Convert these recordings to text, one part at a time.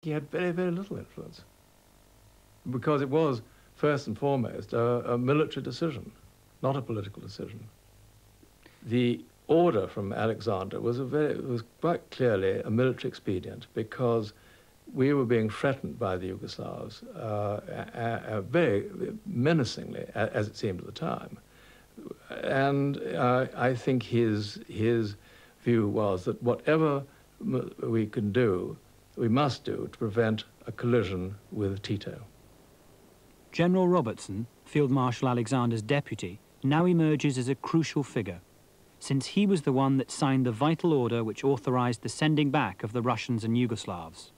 He had very, very little influence because it was, first and foremost, a military decision, not a political decision. The order from Alexander was quite clearly a military expedient because we were being threatened by the Yugoslavs very menacingly, as it seemed at the time. And I think his view was that whatever we can do, we must do to prevent a collision with Tito. General Robertson, Field Marshal Alexander's deputy, now emerges as a crucial figure, since he was the one that signed the vital order which authorized the sending back of the Russians and Yugoslavs.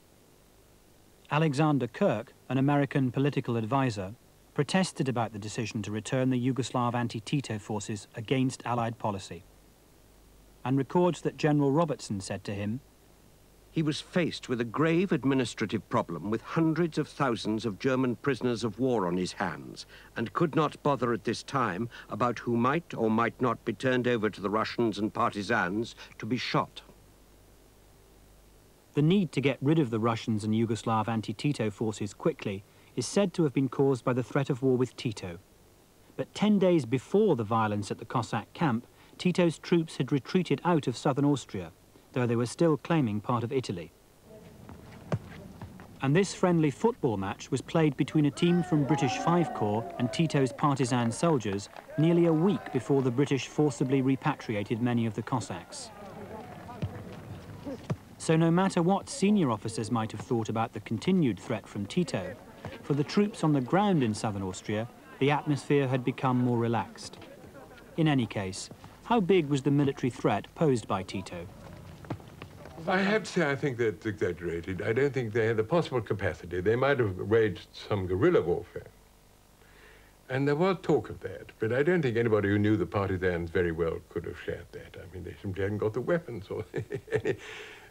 Alexander Kirk, an American political advisor, protested about the decision to return the Yugoslav anti-Tito forces against Allied policy, and records that General Robertson said to him, "He was faced with a grave administrative problem with hundreds of thousands of German prisoners of war on his hands, and could not bother at this time about who might or might not be turned over to the Russians and partisans to be shot." The need to get rid of the Russians and Yugoslav anti-Tito forces quickly is said to have been caused by the threat of war with Tito. But 10 days before the violence at the Cossack camp, Tito's troops had retreated out of southern Austria, though they were still claiming part of Italy. And this friendly football match was played between a team from British 5 Corps and Tito's partisan soldiers nearly a week before the British forcibly repatriated many of the Cossacks. So no matter what senior officers might have thought about the continued threat from Tito, for the troops on the ground in southern Austria, the atmosphere had become more relaxed. In any case, how big was the military threat posed by Tito? I have to say, I think that's exaggerated. I don't think they had the possible capacity. They might have waged some guerrilla warfare. And there was talk of that, but I don't think anybody who knew the partisans very well could have shared that. I mean, they simply hadn't got the weapons or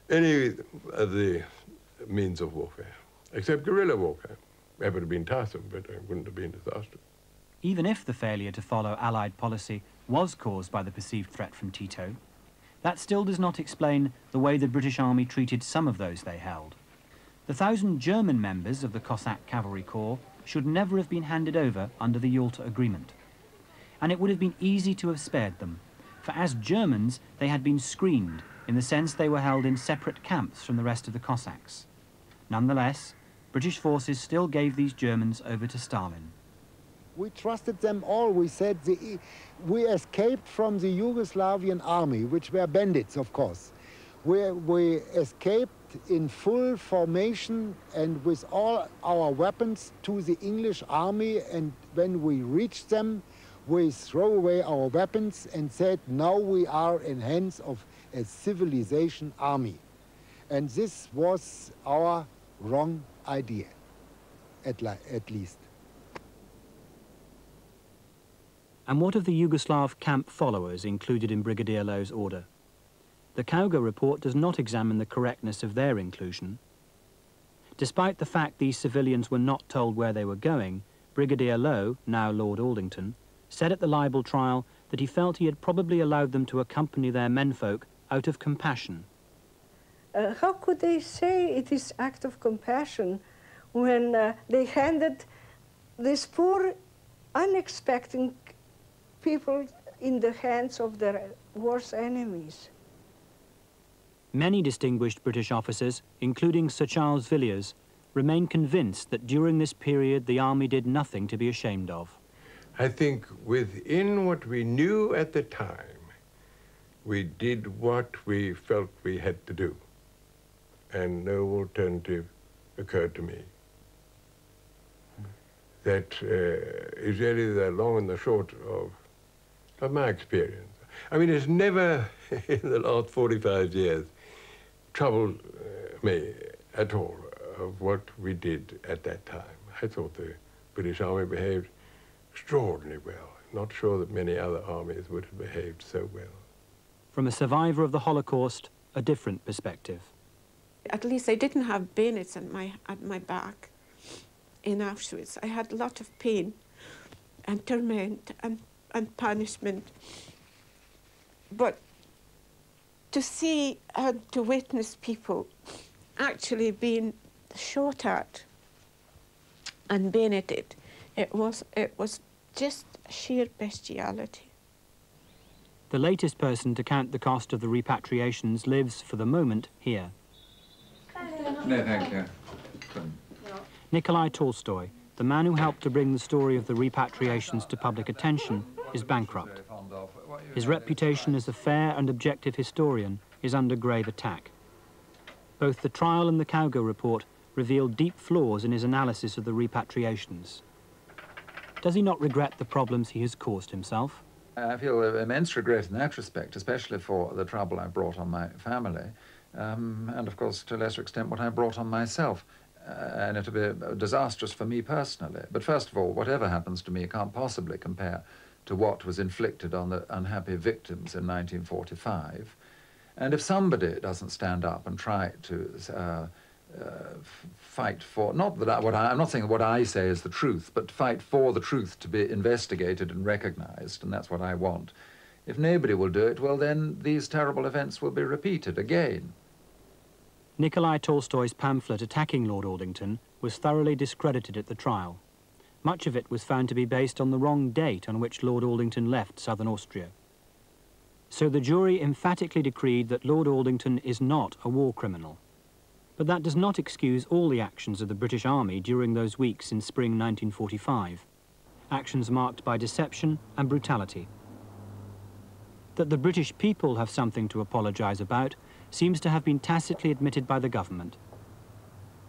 any of the means of warfare, except guerrilla warfare. That would have been tiresome, but it wouldn't have been disastrous. Even if the failure to follow Allied policy was caused by the perceived threat from Tito, that still does not explain the way the British Army treated some of those they held. The 1,000 German members of the Cossack Cavalry Corps should never have been handed over under the Yalta Agreement. And it would have been easy to have spared them, for as Germans they had been screened in the sense they were held in separate camps from the rest of the Cossacks. Nonetheless, British forces still gave these Germans over to Stalin. We trusted them all. We said we escaped from the Yugoslavian army, which were bandits, of course. We escaped in full formation and with all our weapons to the English army, and when we reached them, we throw away our weapons and said, now we are in hands of a civilization army. And this was our wrong idea, at least. And what of the Yugoslav camp followers included in Brigadier Lowe's order? The Kauga report does not examine the correctness of their inclusion. Despite the fact these civilians were not told where they were going, Brigadier Lowe, now Lord Aldington, said at the libel trial that he felt he had probably allowed them to accompany their menfolk out of compassion. How could they say it is act of compassion when they handed these poor, unexpected people in the hands of their worst enemies? Many distinguished British officers, including Sir Charles Villiers, remain convinced that during this period the army did nothing to be ashamed of. I think within what we knew at the time, we did what we felt we had to do, and no alternative occurred to me. That is really the long and the short of my experience. I mean, it's never, in the last 45 years, troubled me at all of what we did at that time. I thought the British Army behaved extraordinarily well. Not sure that many other armies would have behaved so well. From a survivor of the Holocaust, a different perspective. At least I didn't have bayonets at my back in Auschwitz. I had a lot of pain and torment and punishment. But to see and to witness people actually being shot at and bayoneted. It was just sheer bestiality. The latest person to count the cost of the repatriations lives, for the moment, here. No, thank you. Nikolai Tolstoy, the man who helped to bring the story of the repatriations to public attention, is bankrupt. His reputation as a fair and objective historian is under grave attack. Both the trial and the Cowgo report reveal deep flaws in his analysis of the repatriations. Does he not regret the problems he has caused himself? I feel immense regret in that respect, especially for the trouble I brought on my family, and of course, to a lesser extent, what I brought on myself. And it'll be disastrous for me personally. But first of all, whatever happens to me can't possibly compare to what was inflicted on the unhappy victims in 1945. And if somebody doesn't stand up and try to fight for, not that I'm not saying what I say is the truth, but fight for the truth to be investigated and recognized, and that's what I want. If nobody will do it, well then these terrible events will be repeated again. Nikolai Tolstoy's pamphlet attacking Lord Aldington was thoroughly discredited at the trial. Much of it was found to be based on the wrong date on which Lord Aldington left southern Austria. So the jury emphatically decreed that Lord Aldington is not a war criminal. But that does not excuse all the actions of the British Army during those weeks in spring 1945, actions marked by deception and brutality. That the British people have something to apologise about seems to have been tacitly admitted by the government.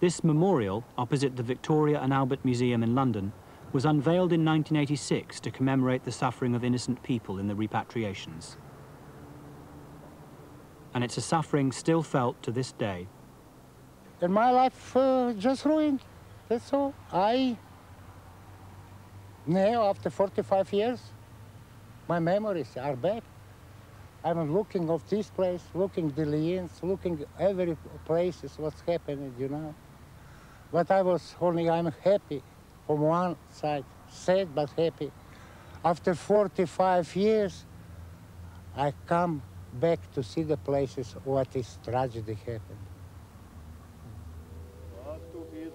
This memorial, opposite the Victoria and Albert Museum in London, was unveiled in 1986 to commemorate the suffering of innocent people in the repatriations. And it's a suffering still felt to this day. And my life just ruined, that's all. Now, after 45 years, my memories are back. I'm looking of this place, looking the Liens, looking every places, what's happening, you know. But I'm happy from one side, sad but happy. After 45 years, I come back to see the places what is tragedy happened.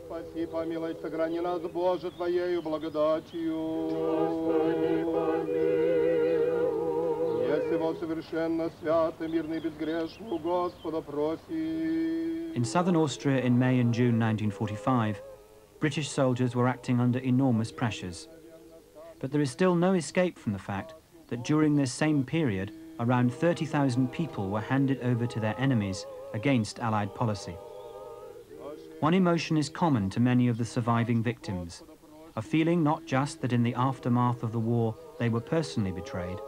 Спаси, помилуй, сохрани нас, Боже, Твоею благодатью. Если во совершенно свято, мирный, безгрешный, у Господа проси. In southern Austria in May and June 1945, British soldiers were acting under enormous pressures. But there is still no escape from the fact that during this same period, around 30,000 people were handed over to their enemies against Allied policy. One emotion is common to many of the surviving victims, a feeling not just that in the aftermath of the war they were personally betrayed,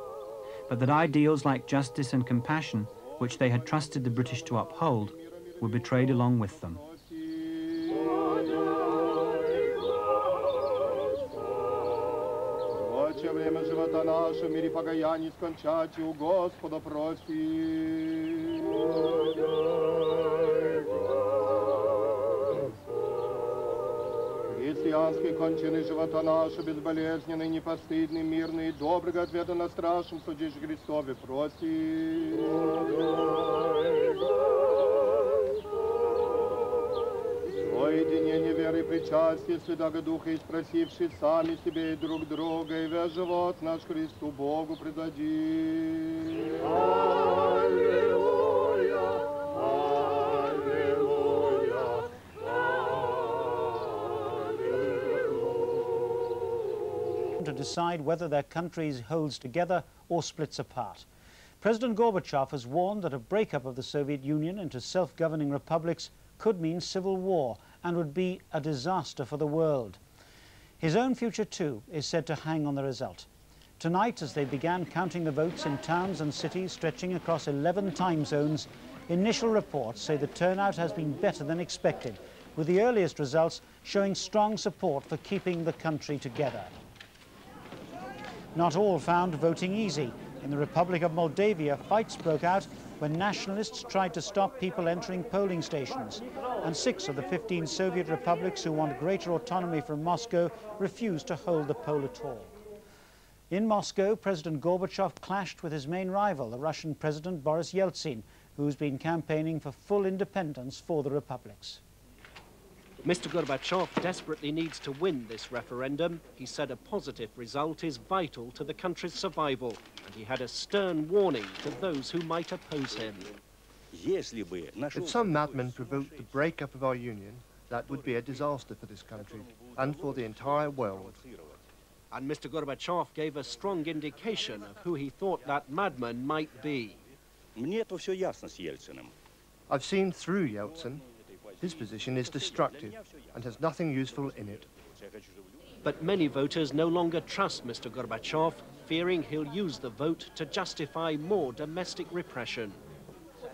but that ideals like justice and compassion, which they had trusted the British to uphold, were betrayed along with them. Время живота нашего в мире покаяний скончать, у Господа проси. Христианские кончины живота нашего, безболезненный, непостыдный, мирный, доброго ответа на страшном суде Христове проси. Соединение веры и причастия Святого Духа, и спросивши сами себе и друг друга, и весь живот наш Христу Богу предадим. Аллилуйя, аллилуйя, alone to decide whether their country holds together or splits apart. President Gorbachev has warned that a breakup of the Soviet Union into self-governing republics could mean civil war and would be a disaster for the world. His own future, too, is said to hang on the result. Tonight, as they began counting the votes in towns and cities stretching across 11 time zones, initial reports say the turnout has been better than expected, with the earliest results showing strong support for keeping the country together. Not all found voting easy. In the Republic of Moldavia, fights broke out when nationalists tried to stop people entering polling stations, and 6 of the 15 Soviet republics who want greater autonomy from Moscow refused to hold the poll at all. In Moscow, President Gorbachev clashed with his main rival, the Russian President Boris Yeltsin, who's been campaigning for full independence for the republics. Mr. Gorbachev desperately needs to win this referendum. He said a positive result is vital to the country's survival, and he had a stern warning to those who might oppose him. If some madman provoked the breakup of our union, that would be a disaster for this country and for the entire world. And Mr. Gorbachev gave a strong indication of who he thought that madman might be. I've seen through Yeltsin. His position is destructive and has nothing useful in it. But many voters no longer trust Mr. Gorbachev, fearing he'll use the vote to justify more domestic repression.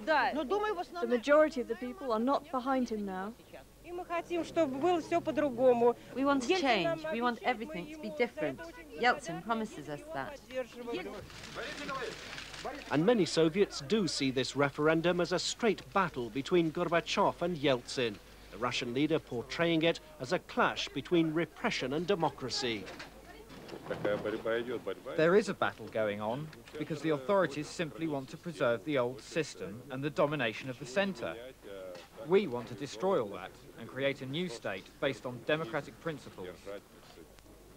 The majority of the people are not behind him now. We want change. We want everything to be different. Yeltsin promises us that. And many Soviets do see this referendum as a straight battle between Gorbachev and Yeltsin, the Russian leader portraying it as a clash between repression and democracy. There is a battle going on because the authorities simply want to preserve the old system and the domination of the centre. We want to destroy all that and create a new state based on democratic principles.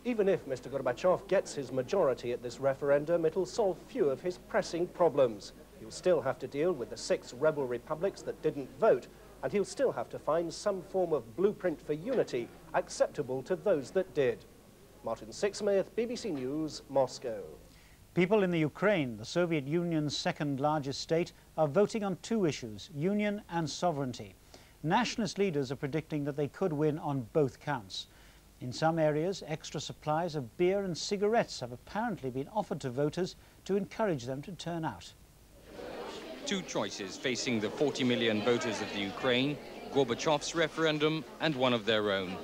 Even if Mr. Gorbachev gets his majority at this referendum, it'll solve few of his pressing problems. He'll still have to deal with the 6 rebel republics that didn't vote, and he'll still have to find some form of blueprint for unity acceptable to those that did. Martin Sixsmith, BBC News, Moscow. People in the Ukraine, the Soviet Union's second largest state, are voting on 2 issues, union and sovereignty. Nationalist leaders are predicting that they could win on both counts. In some areas, extra supplies of beer and cigarettes have apparently been offered to voters to encourage them to turn out. 2 choices facing the 40 million voters of the Ukraine, Gorbachev's referendum and one of their own.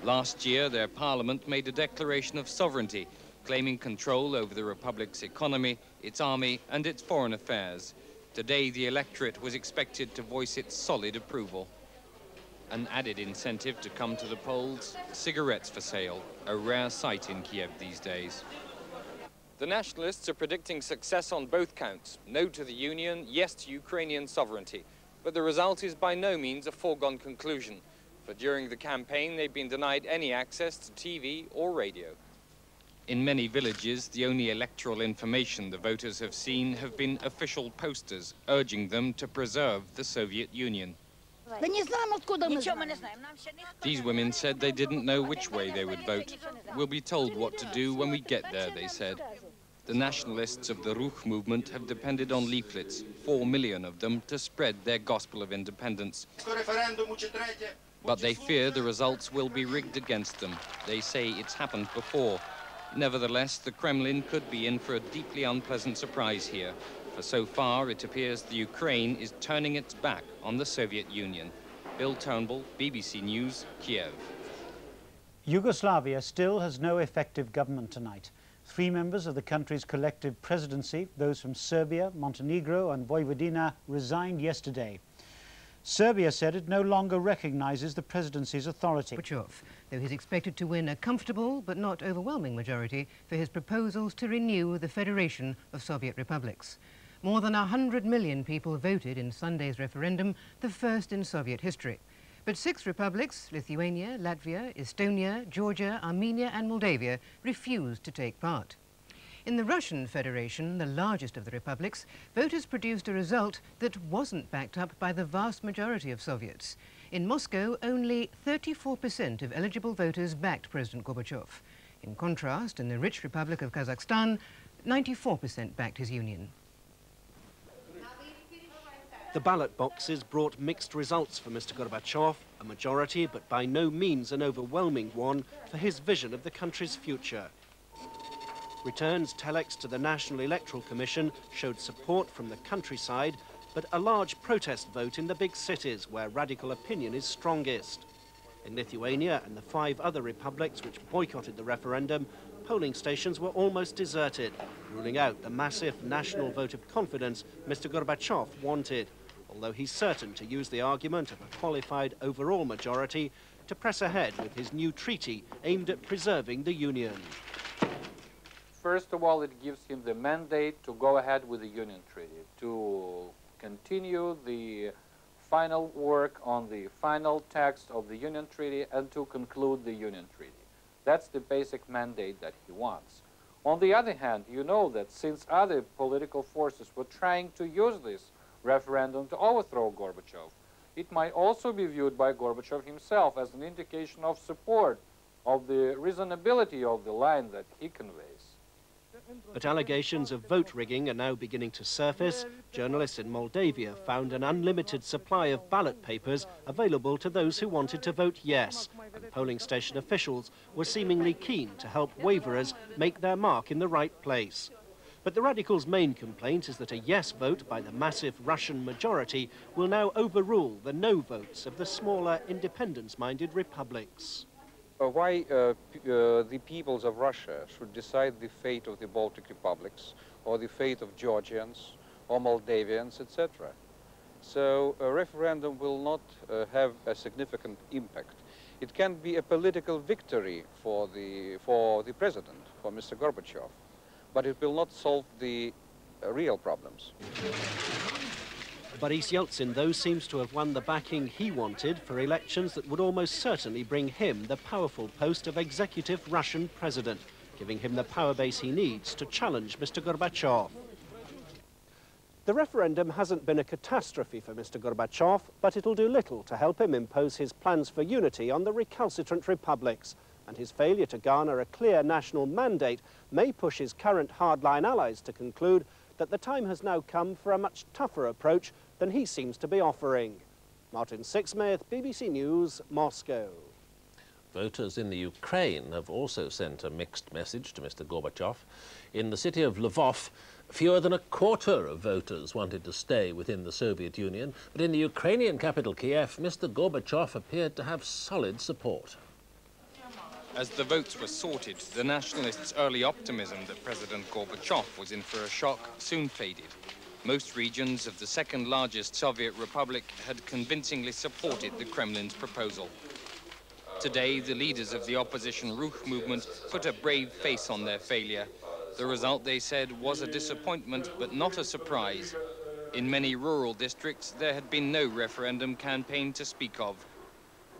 Last year, their parliament made a declaration of sovereignty, claiming control over the republic's economy, its army and its foreign affairs. Today, the electorate was expected to voice its solid approval. An added incentive to come to the polls, cigarettes for sale, a rare sight in Kiev these days. The nationalists are predicting success on both counts. No to the union, yes to Ukrainian sovereignty. But the result is by no means a foregone conclusion. For during the campaign, they've been denied any access to TV or radio. In many villages, the only electoral information the voters have seen have been official posters urging them to preserve the Soviet Union. These women said they didn't know which way they would vote. We'll be told what to do when we get there, they said. The nationalists of the Ruch movement have depended on leaflets, 4 million of them, to spread their gospel of independence. But they fear the results will be rigged against them. They say it's happened before. Nevertheless, the Kremlin could be in for a deeply unpleasant surprise here. For so far, it appears the Ukraine is turning its back on the Soviet Union. Bill Turnbull, BBC News, Kiev. Yugoslavia still has no effective government tonight. 3 members of the country's collective presidency, those from Serbia, Montenegro and Vojvodina, resigned yesterday. Serbia said it no longer recognizes the presidency's authority. Gorbachev, though he's expected to win a comfortable but not overwhelming majority for his proposals to renew the Federation of Soviet Republics. More than 100 million people voted in Sunday's referendum, the first in Soviet history. But 6 republics, Lithuania, Latvia, Estonia, Georgia, Armenia and Moldavia, refused to take part. In the Russian Federation, the largest of the republics, voters produced a result that wasn't backed up by the vast majority of Soviets. In Moscow, only 34% of eligible voters backed President Gorbachev. In contrast, in the rich Republic of Kazakhstan, 94% backed his union. The ballot boxes brought mixed results for Mr. Gorbachev, a majority, but by no means an overwhelming one, for his vision of the country's future. Returns telex to the National Electoral Commission showed support from the countryside, but a large protest vote in the big cities where radical opinion is strongest. In Lithuania and the 5 other republics which boycotted the referendum, polling stations were almost deserted, ruling out the massive national vote of confidence Mr. Gorbachev wanted, although he's certain to use the argument of a qualified overall majority to press ahead with his new treaty aimed at preserving the Union. First of all, it gives him the mandate to go ahead with the Union Treaty, to continue the final work on the final text of the Union Treaty and to conclude the Union Treaty. That's the basic mandate that he wants. On the other hand, you know that since other political forces were trying to use this referendum to overthrow Gorbachev, it might also be viewed by Gorbachev himself as an indication of support of the reasonability of the line that he conveys. But allegations of vote rigging are now beginning to surface. Journalists in Moldavia found an unlimited supply of ballot papers available to those who wanted to vote yes, and polling station officials were seemingly keen to help waverers make their mark in the right place. But the radicals' main complaint is that a yes vote by the massive Russian majority will now overrule the no votes of the smaller, independence-minded republics. Why the peoples of Russia should decide the fate of the Baltic republics, or the fate of Georgians, or Moldavians, etc. So a referendum will not have a significant impact. It can be a political victory for the president, for Mr. Gorbachev, but it will not solve the real problems. Boris Yeltsin, though, seems to have won the backing he wanted for elections that would almost certainly bring him the powerful post of executive Russian president, giving him the power base he needs to challenge Mr. Gorbachev. The referendum hasn't been a catastrophe for Mr. Gorbachev, but it'll do little to help him impose his plans for unity on the recalcitrant republics. And his failure to garner a clear national mandate may push his current hardline allies to conclude that the time has now come for a much tougher approach than he seems to be offering. Martin Sixsmith, BBC News, Moscow. Voters in the Ukraine have also sent a mixed message to Mr. Gorbachev. In the city of Lvov, fewer than a quarter of voters wanted to stay within the Soviet Union, but in the Ukrainian capital, Kiev, Mr. Gorbachev appeared to have solid support. As the votes were sorted, the nationalists' early optimism that President Gorbachev was in for a shock soon faded. Most regions of the second-largest Soviet republic had convincingly supported the Kremlin's proposal. Today, the leaders of the opposition Ruch movement put a brave face on their failure. The result, they said, was a disappointment, but not a surprise. In many rural districts, there had been no referendum campaign to speak of.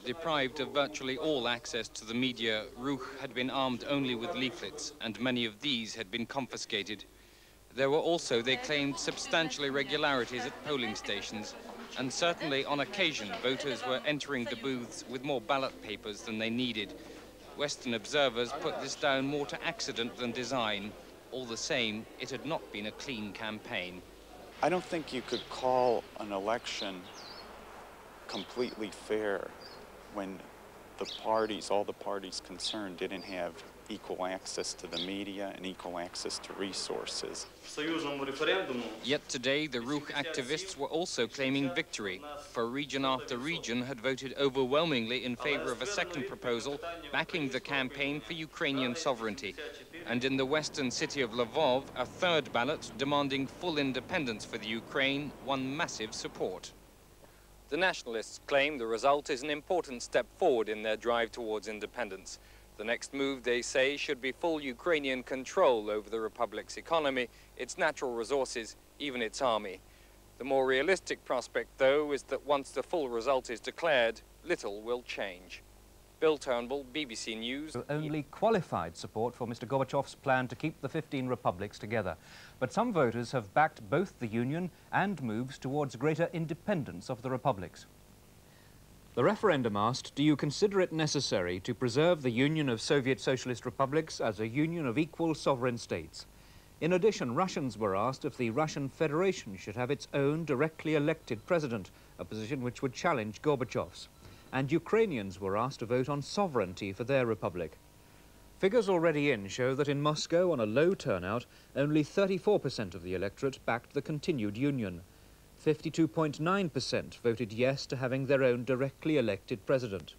Deprived of virtually all access to the media, Ruch had been armed only with leaflets, and many of these had been confiscated. There were also, they claimed, substantial irregularities at polling stations, and certainly on occasion voters were entering the booths with more ballot papers than they needed. Western observers put this down more to accident than design. All the same, it had not been a clean campaign. I don't think you could call an election completely fair when the parties, all the parties concerned, didn't have equal access to the media and equal access to resources. Yet today, the Ruch activists were also claiming victory, for region after region had voted overwhelmingly in favor of a second proposal backing the campaign for Ukrainian sovereignty. And in the western city of Lvov, a third ballot demanding full independence for the Ukraine won massive support. The nationalists claim the result is an important step forward in their drive towards independence. The next move, they say, should be full Ukrainian control over the republic's economy, its natural resources, even its army. The more realistic prospect, though, is that once the full result is declared, little will change. Bill Turnbull, BBC News. Only qualified support for Mr. Gorbachev's plan to keep the 15 republics together. But some voters have backed both the union and moves towards greater independence of the republics. The referendum asked, do you consider it necessary to preserve the Union of Soviet Socialist Republics as a union of equal sovereign states? In addition, Russians were asked if the Russian Federation should have its own directly elected president, a position which would challenge Gorbachev's. And Ukrainians were asked to vote on sovereignty for their republic. Figures already in show that in Moscow, on a low turnout, only 34% of the electorate backed the continued union. 52.9% voted yes to having their own directly elected president.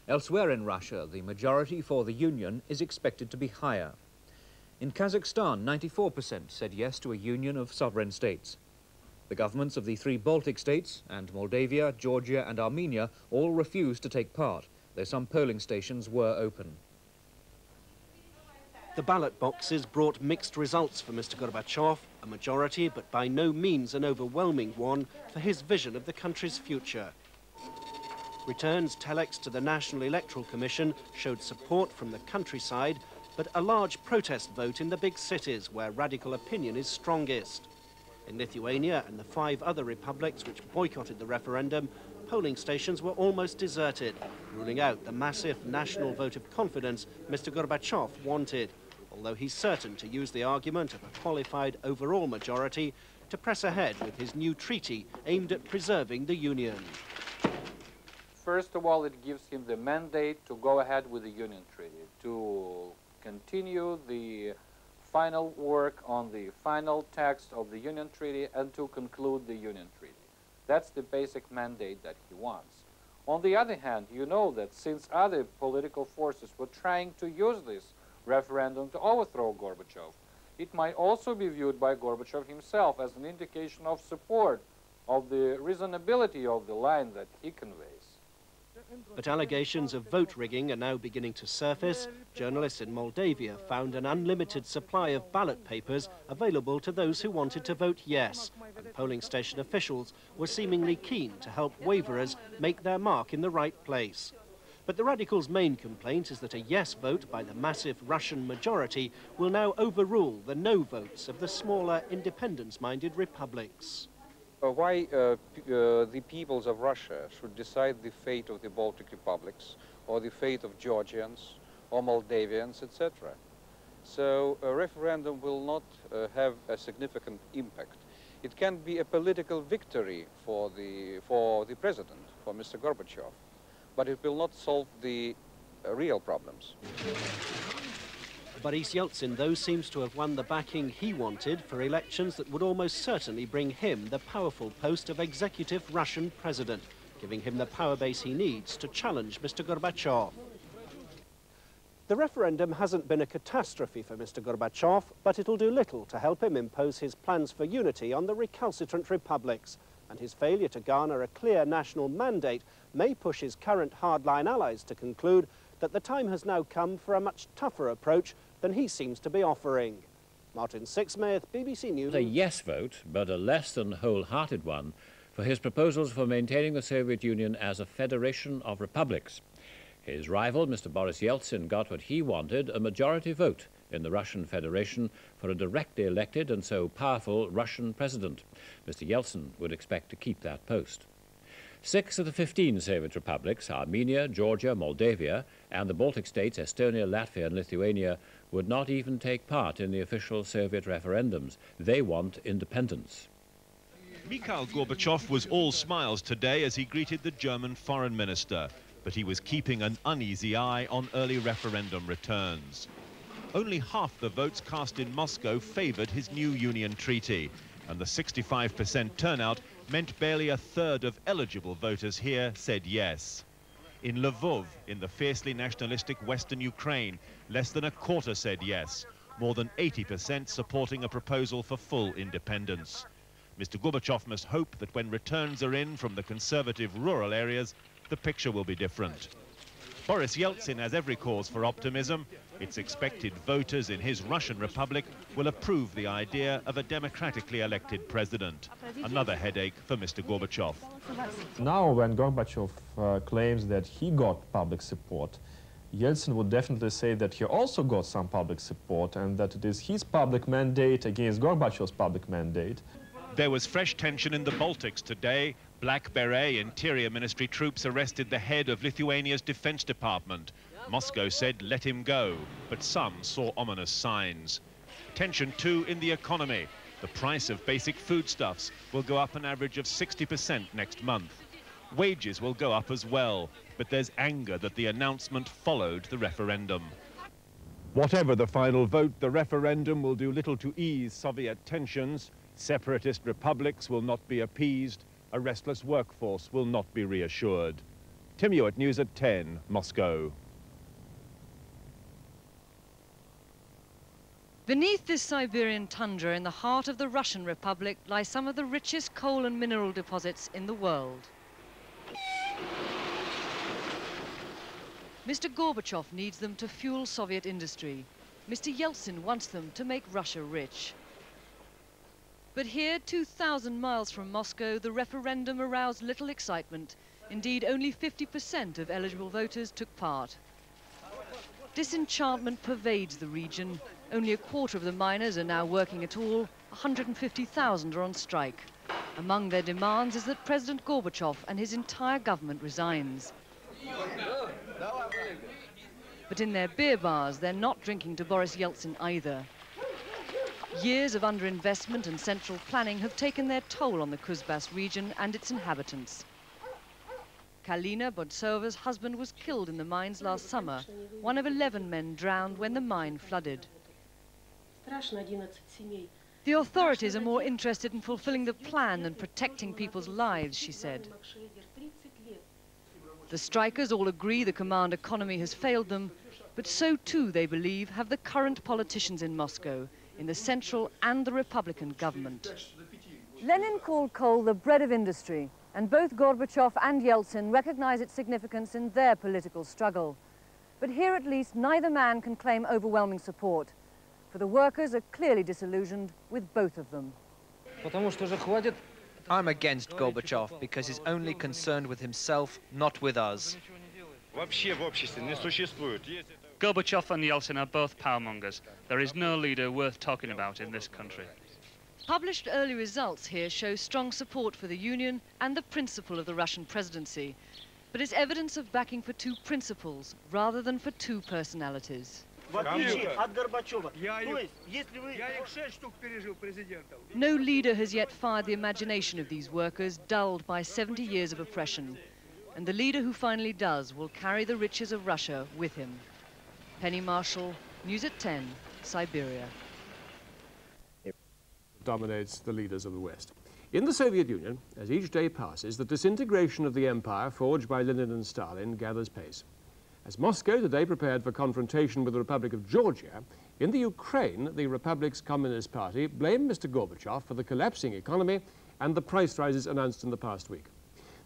Elsewhere in Russia, the majority for the union is expected to be higher. In Kazakhstan, 94% said yes to a union of sovereign states. The governments of the 3 Baltic states and Moldavia, Georgia and Armenia all refused to take part, though some polling stations were open. The ballot boxes brought mixed results for Mr. Gorbachev. a majority, but by no means an overwhelming one, for his vision of the country's future. Returns telex to the National Electoral Commission showed support from the countryside, but a large protest vote in the big cities where radical opinion is strongest. In Lithuania and the 5 other republics which boycotted the referendum, polling stations were almost deserted, ruling out the massive national vote of confidence Mr. Gorbachev wanted, although he's certain to use the argument of a qualified overall majority to press ahead with his new treaty aimed at preserving the Union. First of all, it gives him the mandate to go ahead with the Union Treaty, to continue the final work on the final text of the Union Treaty and to conclude the Union Treaty. That's the basic mandate that he wants. On the other hand, you know that since other political forces were trying to use this referendum to overthrow Gorbachev, it might also be viewed by Gorbachev himself as an indication of support of the reasonability of the line that he conveys. But allegations of vote rigging are now beginning to surface. Journalists in Moldavia found an unlimited supply of ballot papers available to those who wanted to vote yes, and polling station officials were seemingly keen to help waverers make their mark in the right place. But the radicals' main complaint is that a yes vote by the massive Russian majority will now overrule the no votes of the smaller, independence-minded republics. Why the peoples of Russia should decide the fate of the Baltic republics, or the fate of Georgians, or Moldavians, etc. So a referendum will not have a significant impact. It can be a political victory for the president, for Mr. Gorbachev, but it will not solve the real problems. Boris Yeltsin, though, seems to have won the backing he wanted for elections that would almost certainly bring him the powerful post of executive Russian president, giving him the power base he needs to challenge Mr. Gorbachev. The referendum hasn't been a catastrophe for Mr. Gorbachev, but it'll do little to help him impose his plans for unity on the recalcitrant republics, and his failure to garner a clear national mandate may push his current hardline allies to conclude that the time has now come for a much tougher approach than he seems to be offering. Martin Sixsmith, BBC News. A yes vote, but a less than wholehearted one, for his proposals for maintaining the Soviet Union as a federation of republics. His rival, Mr. Boris Yeltsin, got what he wanted, a majority vote in the Russian Federation for a directly elected and so powerful Russian president. Mr. Yeltsin would expect to keep that post. 6 of the 15 Soviet republics, Armenia, Georgia, Moldavia, and the Baltic states, Estonia, Latvia, and Lithuania, would not even take part in the official Soviet referendums. They want independence. Mikhail Gorbachev was all smiles today as he greeted the German foreign minister, but he was keeping an uneasy eye on early referendum returns. Only half the votes cast in Moscow favored his new Union treaty, and the 65% turnout meant barely a third of eligible voters here said yes. In Lvov, in the fiercely nationalistic western Ukraine, less than a quarter said yes, more than 80% supporting a proposal for full independence. Mr. Gorbachev must hope that when returns are in from the conservative rural areas, the picture will be different. Boris Yeltsin has every cause for optimism. It's expected voters in his Russian Republic will approve the idea of a democratically elected president. Another headache for Mr. Gorbachev. Now, when Gorbachev claims that he got public support, Yeltsin would definitely say that he also got some public support and that it is his public mandate against Gorbachev's public mandate. There was fresh tension in the Baltics today. Black Beret Interior Ministry troops arrested the head of Lithuania's defense department. Moscow said let him go, but some saw ominous signs. Tension too in the economy. The price of basic foodstuffs will go up an average of 60% next month. Wages will go up as well, but there's anger that the announcement followed the referendum. Whatever the final vote, the referendum will do little to ease Soviet tensions. Separatist republics will not be appeased. A restless workforce will not be reassured. Tim Hewitt, News at 10, Moscow. Beneath this Siberian tundra in the heart of the Russian Republic lie some of the richest coal and mineral deposits in the world. Mr. Gorbachev needs them to fuel Soviet industry. Mr. Yeltsin wants them to make Russia rich. But here, 2,000 miles from Moscow, the referendum aroused little excitement. Indeed, only 50% of eligible voters took part. Disenchantment pervades the region. Only a quarter of the miners are now working at all. 150,000 are on strike. Among their demands is that President Gorbachev and his entire government resigns. But in their beer bars, they're not drinking to Boris Yeltsin either. Years of underinvestment and central planning have taken their toll on the Kuzbas region and its inhabitants. Kalina Bodsova's husband was killed in the mines last summer. One of 11 men drowned when the mine flooded. The authorities are more interested in fulfilling the plan than protecting people's lives, she said. The strikers all agree the command economy has failed them, but so too, they believe, have the current politicians in Moscow, in the central and the Republican government. Lenin called coal the bread of industry, and both Gorbachev and Yeltsin recognize its significance in their political struggle. But here at least, neither man can claim overwhelming support, for the workers are clearly disillusioned with both of them. I'm against Gorbachev because he's only concerned with himself, not with us. Gorbachev and Yeltsin are both powermongers. There is no leader worth talking about in this country. Published early results here show strong support for the Union and the principle of the Russian presidency, but it's evidence of backing for two principles rather than for two personalities. No leader has yet fired the imagination of these workers, dulled by 70 years of oppression. And the leader who finally does will carry the riches of Russia with him. Penny Marshall, News at 10, Siberia. Dominates the leaders of the West. In the Soviet Union, as each day passes, the disintegration of the empire forged by Lenin and Stalin gathers pace. As Moscow today prepared for confrontation with the Republic of Georgia, in the Ukraine, the Republic's Communist Party blamed Mr. Gorbachev for the collapsing economy and the price rises announced in the past week.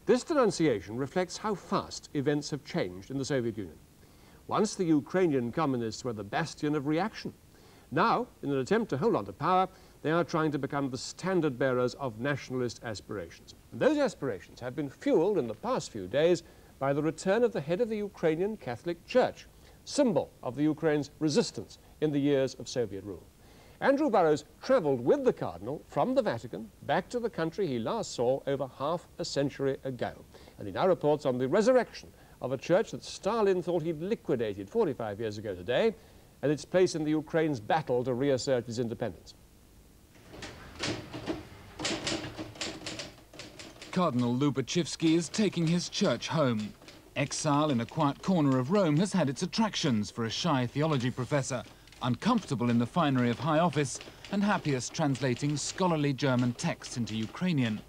This denunciation reflects how fast events have changed in the Soviet Union. Once the Ukrainian communists were the bastion of reaction. Now, in an attempt to hold on to power, they are trying to become the standard bearers of nationalist aspirations. And those aspirations have been fueled in the past few days by the return of the head of the Ukrainian Catholic Church, symbol of the Ukraine's resistance in the years of Soviet rule. Andrew Burrows travelled with the Cardinal from the Vatican back to the country he last saw over half a century ago. And he now reports on the resurrection of a church that Stalin thought he'd liquidated 45 years ago today, and its place in the Ukraine's battle to reassert its independence. Cardinal Lubachevsky is taking his church home. Exile in a quiet corner of Rome has had its attractions for a shy theology professor, uncomfortable in the finery of high office and happiest translating scholarly German texts into Ukrainian.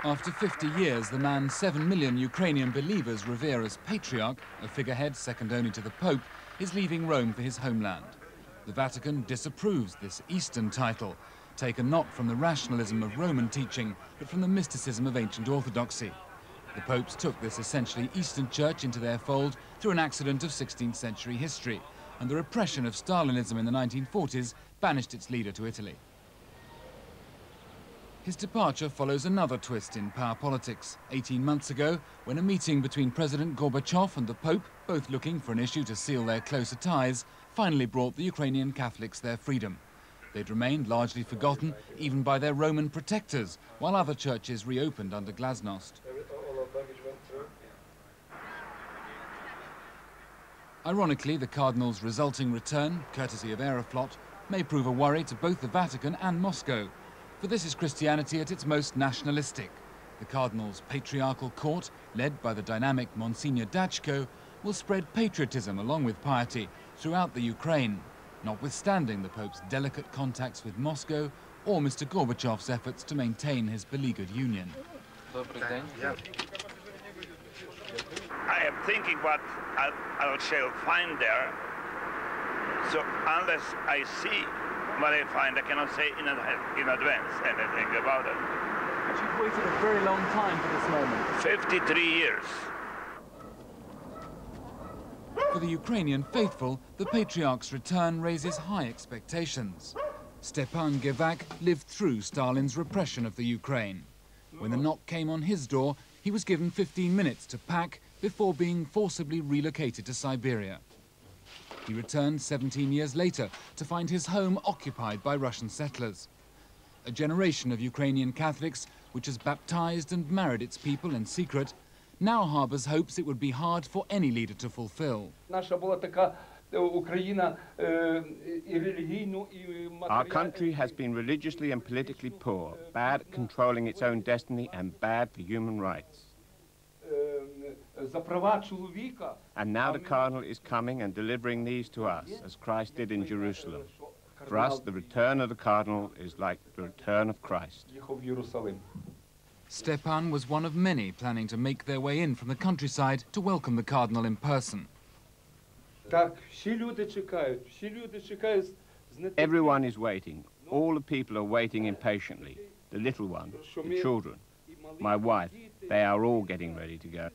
After 50 years, the man 7 million Ukrainian believers revere as patriarch, a figurehead second only to the Pope, is leaving Rome for his homeland. The Vatican disapproves this Eastern title, taken not from the rationalism of Roman teaching, but from the mysticism of ancient orthodoxy. The popes took this essentially Eastern church into their fold through an accident of 16th century history, and the repression of Stalinism in the 1940s banished its leader to Italy. His departure follows another twist in power politics. 18 months ago, when a meeting between President Gorbachev and the Pope, both looking for an issue to seal their closer ties, finally brought the Ukrainian Catholics their freedom. They'd remained largely forgotten, even by their Roman protectors, while other churches reopened under glasnost. Ironically, the Cardinal's resulting return, courtesy of Aeroflot, may prove a worry to both the Vatican and Moscow, for this is Christianity at its most nationalistic. The Cardinal's patriarchal court, led by the dynamic Monsignor Dachko, will spread patriotism along with piety throughout the Ukraine, notwithstanding the Pope's delicate contacts with Moscow or Mr. Gorbachev's efforts to maintain his beleaguered union. I am thinking what I shall find there, so unless I see what I find, I cannot say in advance anything about it. But you've waited a very long time for this moment. 53 years. For the Ukrainian faithful, the Patriarch's return raises high expectations. Stepan Gevak lived through Stalin's repression of the Ukraine. When the knock came on his door, he was given 15 minutes to pack before being forcibly relocated to Siberia. He returned 17 years later to find his home occupied by Russian settlers. A generation of Ukrainian Catholics, which has baptized and married its people in secret, now harbors hopes it would be hard for any leader to fulfill. Our country has been religiously and politically poor, bad at controlling its own destiny and bad for human rights. And now the Cardinal is coming and delivering these to us, as Christ did in Jerusalem. For us, the return of the Cardinal is like the return of Christ. Stepan was one of many planning to make their way in from the countryside to welcome the Cardinal in person. Everyone is waiting. All the people are waiting impatiently. The little ones, the children, my wife, they are all getting ready to go.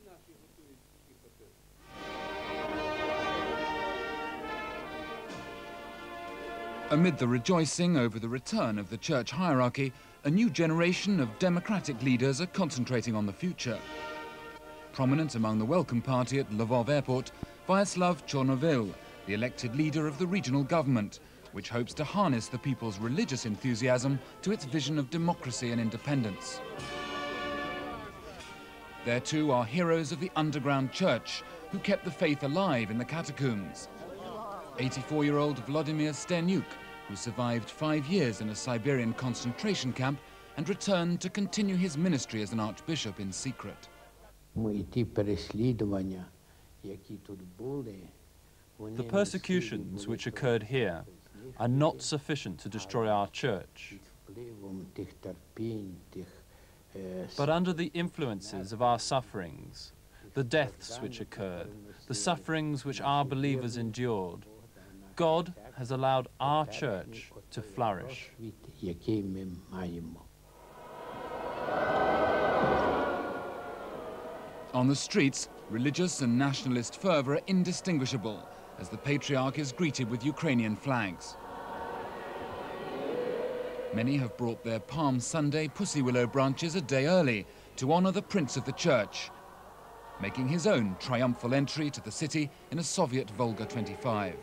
Amid the rejoicing over the return of the church hierarchy, a new generation of democratic leaders are concentrating on the future. Prominent among the welcome party at Lvov airport, Vyacheslav Chornovil, the elected leader of the regional government, which hopes to harness the people's religious enthusiasm to its vision of democracy and independence. There too are heroes of the underground church who kept the faith alive in the catacombs. 84-year-old Vladimir Sternyuk, who survived 5 years in a Siberian concentration camp and returned to continue his ministry as an archbishop in secret. The persecutions which occurred here are not sufficient to destroy our church. But under the influences of our sufferings, the deaths which occurred, the sufferings which our believers endured, God has allowed our church to flourish. On the streets, religious and nationalist fervour are indistinguishable as the Patriarch is greeted with Ukrainian flags. Many have brought their Palm Sunday pussy willow branches a day early to honour the Prince of the Church, making his own triumphal entry to the city in a Soviet Volga 25.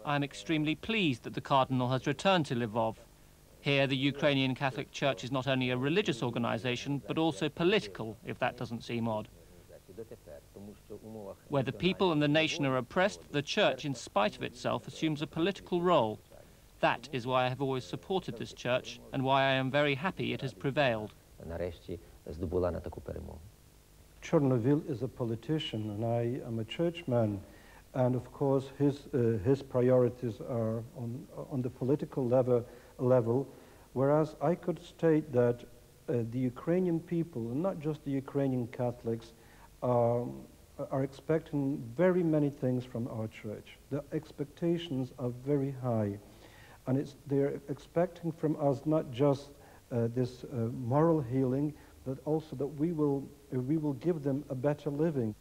I am extremely pleased that the Cardinal has returned to Lvov. Here, the Ukrainian Catholic Church is not only a religious organization, but also political, if that doesn't seem odd. Where the people and the nation are oppressed, the Church, in spite of itself, assumes a political role. That is why I have always supported this Church, and why I am very happy it has prevailed. Chornovil is a politician, and I am a churchman, and of course his priorities are on the political level, whereas I could state that the Ukrainian people, and not just the Ukrainian Catholics, are expecting very many things from our church. The expectations are very high, and they're expecting from us not just this moral healing, but also that we will give them a better living.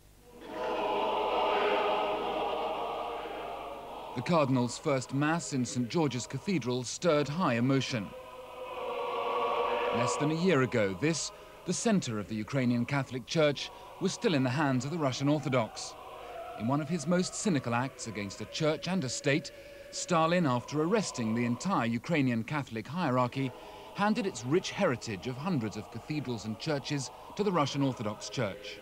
The Cardinal's first Mass in St. George's Cathedral stirred high emotion. Less than a year ago, this, the centre of the Ukrainian Catholic Church, was still in the hands of the Russian Orthodox. In one of his most cynical acts against a church and a state, Stalin, after arresting the entire Ukrainian Catholic hierarchy, handed its rich heritage of hundreds of cathedrals and churches to the Russian Orthodox Church.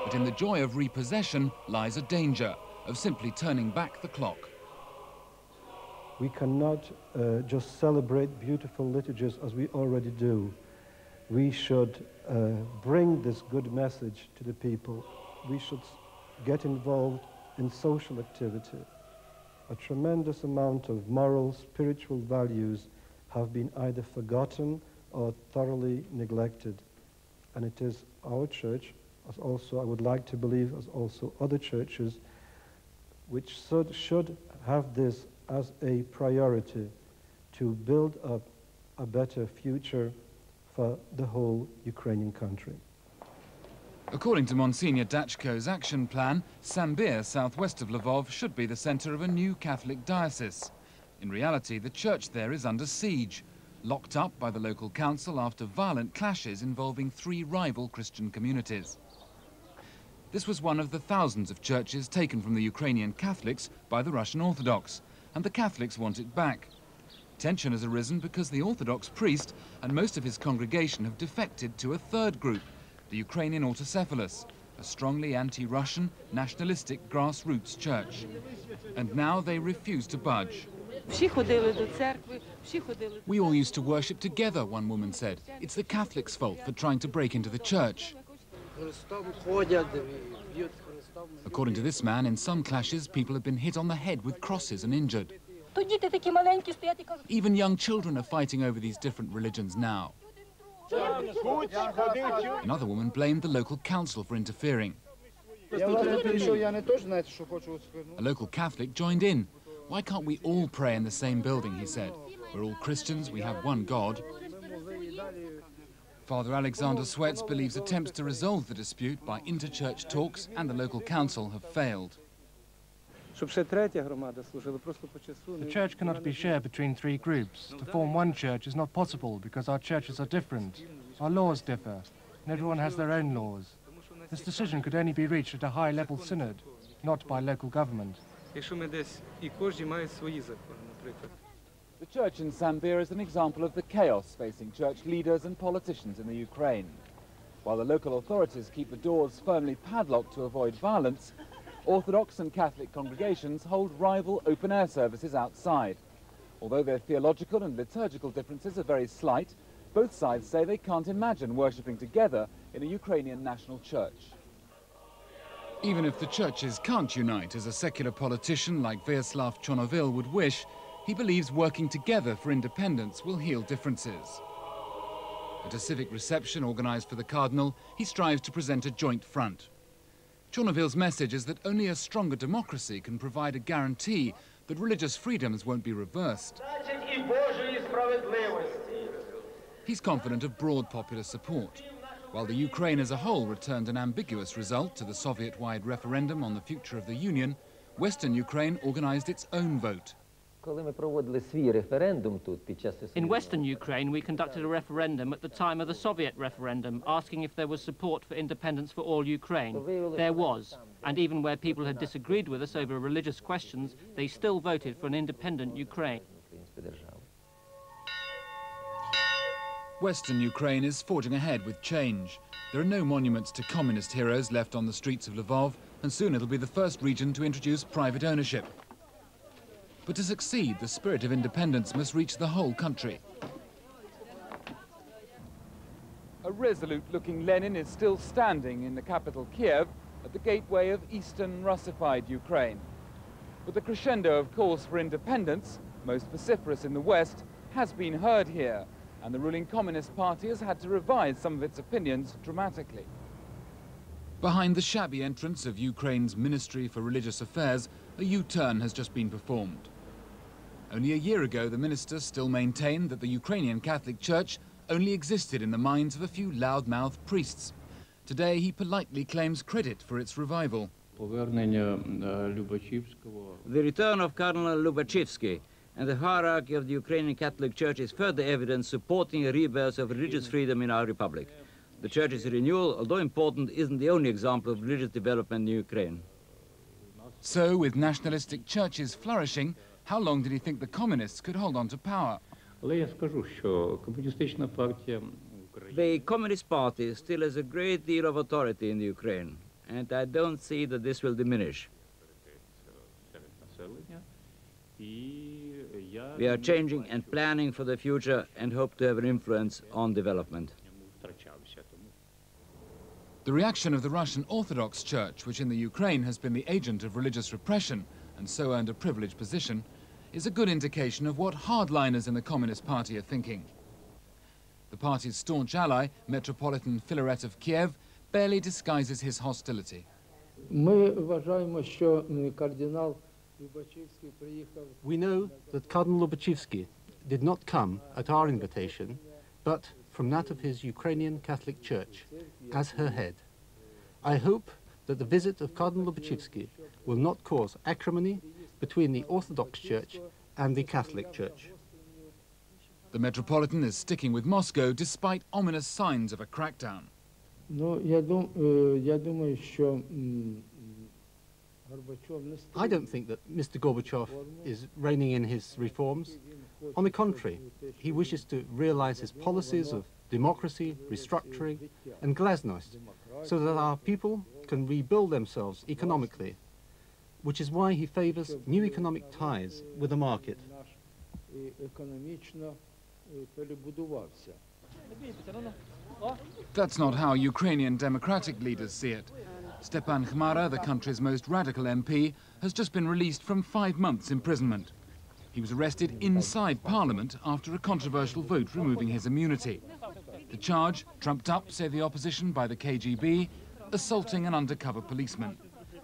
But in the joy of repossession lies a danger of simply turning back the clock. We cannot just celebrate beautiful liturgies as we already do. We should bring this good message to the people. We should get involved in social activity. A tremendous amount of moral, spiritual values have been either forgotten or thoroughly neglected. And it is our church, as also I would like to believe, as also other churches, which should have this as a priority to build up a better future for the whole Ukrainian country. According to Monsignor Dachko's action plan, Sambir, southwest of Lvov, should be the centre of a new Catholic diocese. In reality, the church there is under siege, locked up by the local council after violent clashes involving 3 rival Christian communities. This was one of the thousands of churches taken from the Ukrainian Catholics by the Russian Orthodox, and the Catholics want it back. Tension has arisen because the Orthodox priest and most of his congregation have defected to a third group, the Ukrainian Autocephalous, a strongly anti-Russian, nationalistic grassroots church. And now they refuse to budge. We all used to worship together, one woman said. It's the Catholics' fault for trying to break into the church. According to this man, in some clashes, people have been hit on the head with crosses and injured. Even young children are fighting over these different religions now. Another woman blamed the local council for interfering. A local Catholic joined in. Why can't we all pray in the same building, he said. We're all Christians, we have one God. Father Alexander Swets believes attempts to resolve the dispute by inter-church talks and the local council have failed. The church cannot be shared between 3 groups. To form one church is not possible because our churches are different. Our laws differ, and everyone has their own laws. This decision could only be reached at a high-level synod, not by local government. The church in Sambir is an example of the chaos facing church leaders and politicians in the Ukraine. While the local authorities keep the doors firmly padlocked to avoid violence, Orthodox and Catholic congregations hold rival open-air services outside. Although their theological and liturgical differences are very slight, both sides say they can't imagine worshipping together in a Ukrainian national church. Even if the churches can't unite, as a secular politician like Vyacheslav Chornovil would wish, he believes working together for independence will heal differences. At a civic reception organised for the Cardinal, he strives to present a joint front. Chornovil's message is that only a stronger democracy can provide a guarantee that religious freedoms won't be reversed. He's confident of broad popular support. While the Ukraine as a whole returned an ambiguous result to the Soviet-wide referendum on the future of the Union, Western Ukraine organised its own vote. In Western Ukraine, we conducted a referendum at the time of the Soviet referendum, asking if there was support for independence for all Ukraine. There was, and even where people had disagreed with us over religious questions, they still voted for an independent Ukraine. Western Ukraine is forging ahead with change. There are no monuments to communist heroes left on the streets of Lvov, and soon it'll be the first region to introduce private ownership. But to succeed, the spirit of independence must reach the whole country. A resolute-looking Lenin is still standing in the capital Kiev at the gateway of eastern Russified Ukraine. But the crescendo of calls for independence, most vociferous in the West, has been heard here, and the ruling Communist Party has had to revise some of its opinions dramatically. Behind the shabby entrance of Ukraine's Ministry for Religious Affairs, a U-turn has just been performed. Only a year ago, the minister still maintained that the Ukrainian Catholic Church only existed in the minds of a few loudmouth priests. Today, he politely claims credit for its revival. The return of Cardinal Lubachevsky and the hierarchy of the Ukrainian Catholic Church is further evidence supporting a rebirth of religious freedom in our republic. The Church's renewal, although important, isn't the only example of religious development in Ukraine. So, with nationalistic churches flourishing, how long did he think the communists could hold on to power? The Communist Party still has a great deal of authority in the Ukraine, and I don't see that this will diminish. We are changing and planning for the future and hope to have an influence on development. The reaction of the Russian Orthodox Church, which in the Ukraine has been the agent of religious repression and so earned a privileged position, is a good indication of what hardliners in the Communist Party are thinking. The party's staunch ally, Metropolitan Filaret of Kiev, barely disguises his hostility. We know that Cardinal Lubachevsky did not come at our invitation, but from that of his Ukrainian Catholic Church as her head. I hope that the visit of Cardinal Lubachevsky will not cause acrimony between the Orthodox Church and the Catholic Church. The Metropolitan is sticking with Moscow despite ominous signs of a crackdown. I don't think that Mr. Gorbachev is reining in his reforms. On the contrary, he wishes to realize his policies of democracy, restructuring and glasnost, so that our people can rebuild themselves economically, which is why he favors new economic ties with the market. That's not how Ukrainian democratic leaders see it. Stepan Khmara, the country's most radical MP, has just been released from 5 months' imprisonment. He was arrested inside Parliament after a controversial vote removing his immunity. The charge, trumped up, say the opposition, by the KGB, assaulting an undercover policeman.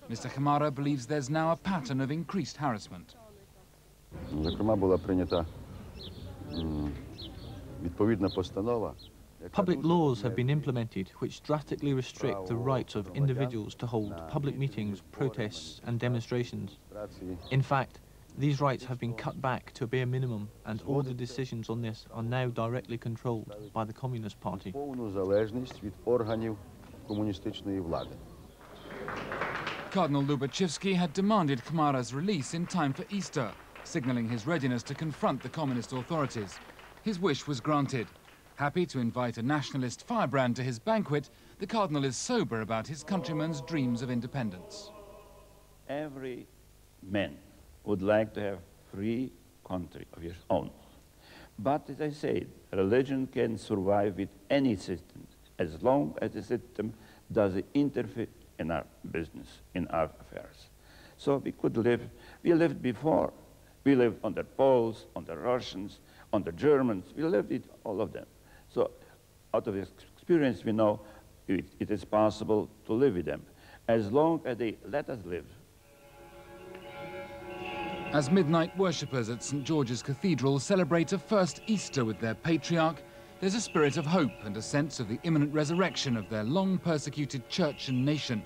Mr. Khmara believes there's now a pattern of increased harassment. Public laws have been implemented which drastically restrict the rights of individuals to hold public meetings, protests and demonstrations. In fact, these rights have been cut back to a bare minimum, and all the decisions on this are now directly controlled by the Communist Party. Cardinal Lubachevsky had demanded Khmara's release in time for Easter, signalling his readiness to confront the communist authorities. His wish was granted. Happy to invite a nationalist firebrand to his banquet, the Cardinal is sober about his countrymen's dreams of independence. Every man would like to have free country of his own. But as I said, religion can survive with any system as long as the system doesn't interfere in our business, in our affairs. So we could live, we lived before. We lived on the Poles, on the Russians, on the Germans. We lived with all of them. So out of experience, we know it is possible to live with them, as long as they let us live. As midnight worshippers at St. George's Cathedral celebrate a first Easter with their patriarch, there's a spirit of hope and a sense of the imminent resurrection of their long-persecuted church and nation.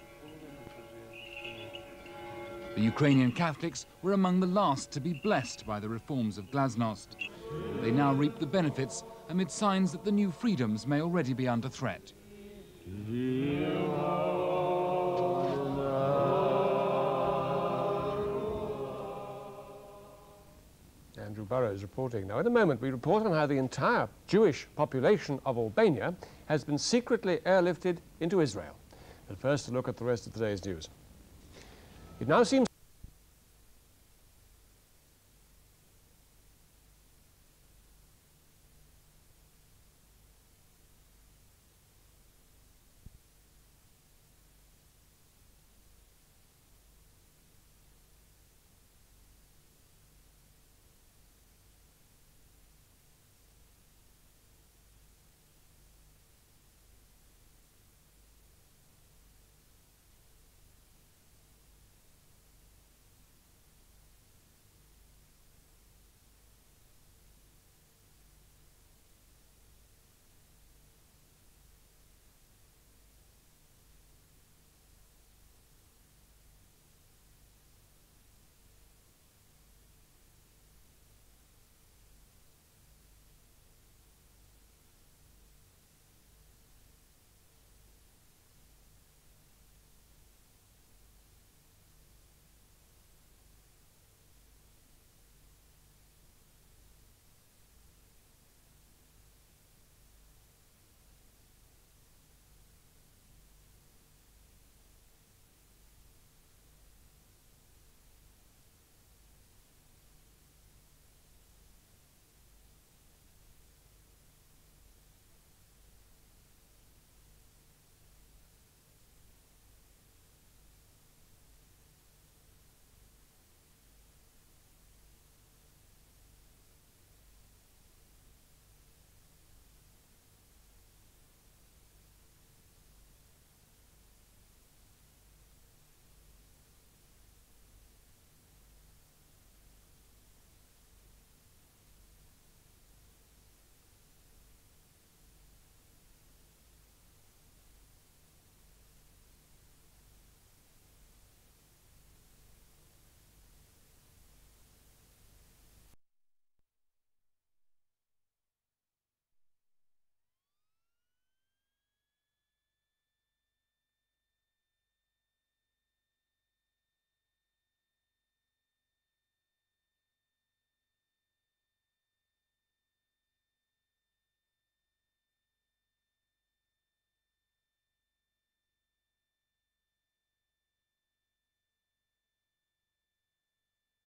The Ukrainian Catholics were among the last to be blessed by the reforms of glasnost. They now reap the benefits amid signs that the new freedoms may already be under threat. Andrew Burrows reporting. Now, in a moment, we report on how the entire Jewish population of Albania has been secretly airlifted into Israel. But first, a look at the rest of today's news. It now seems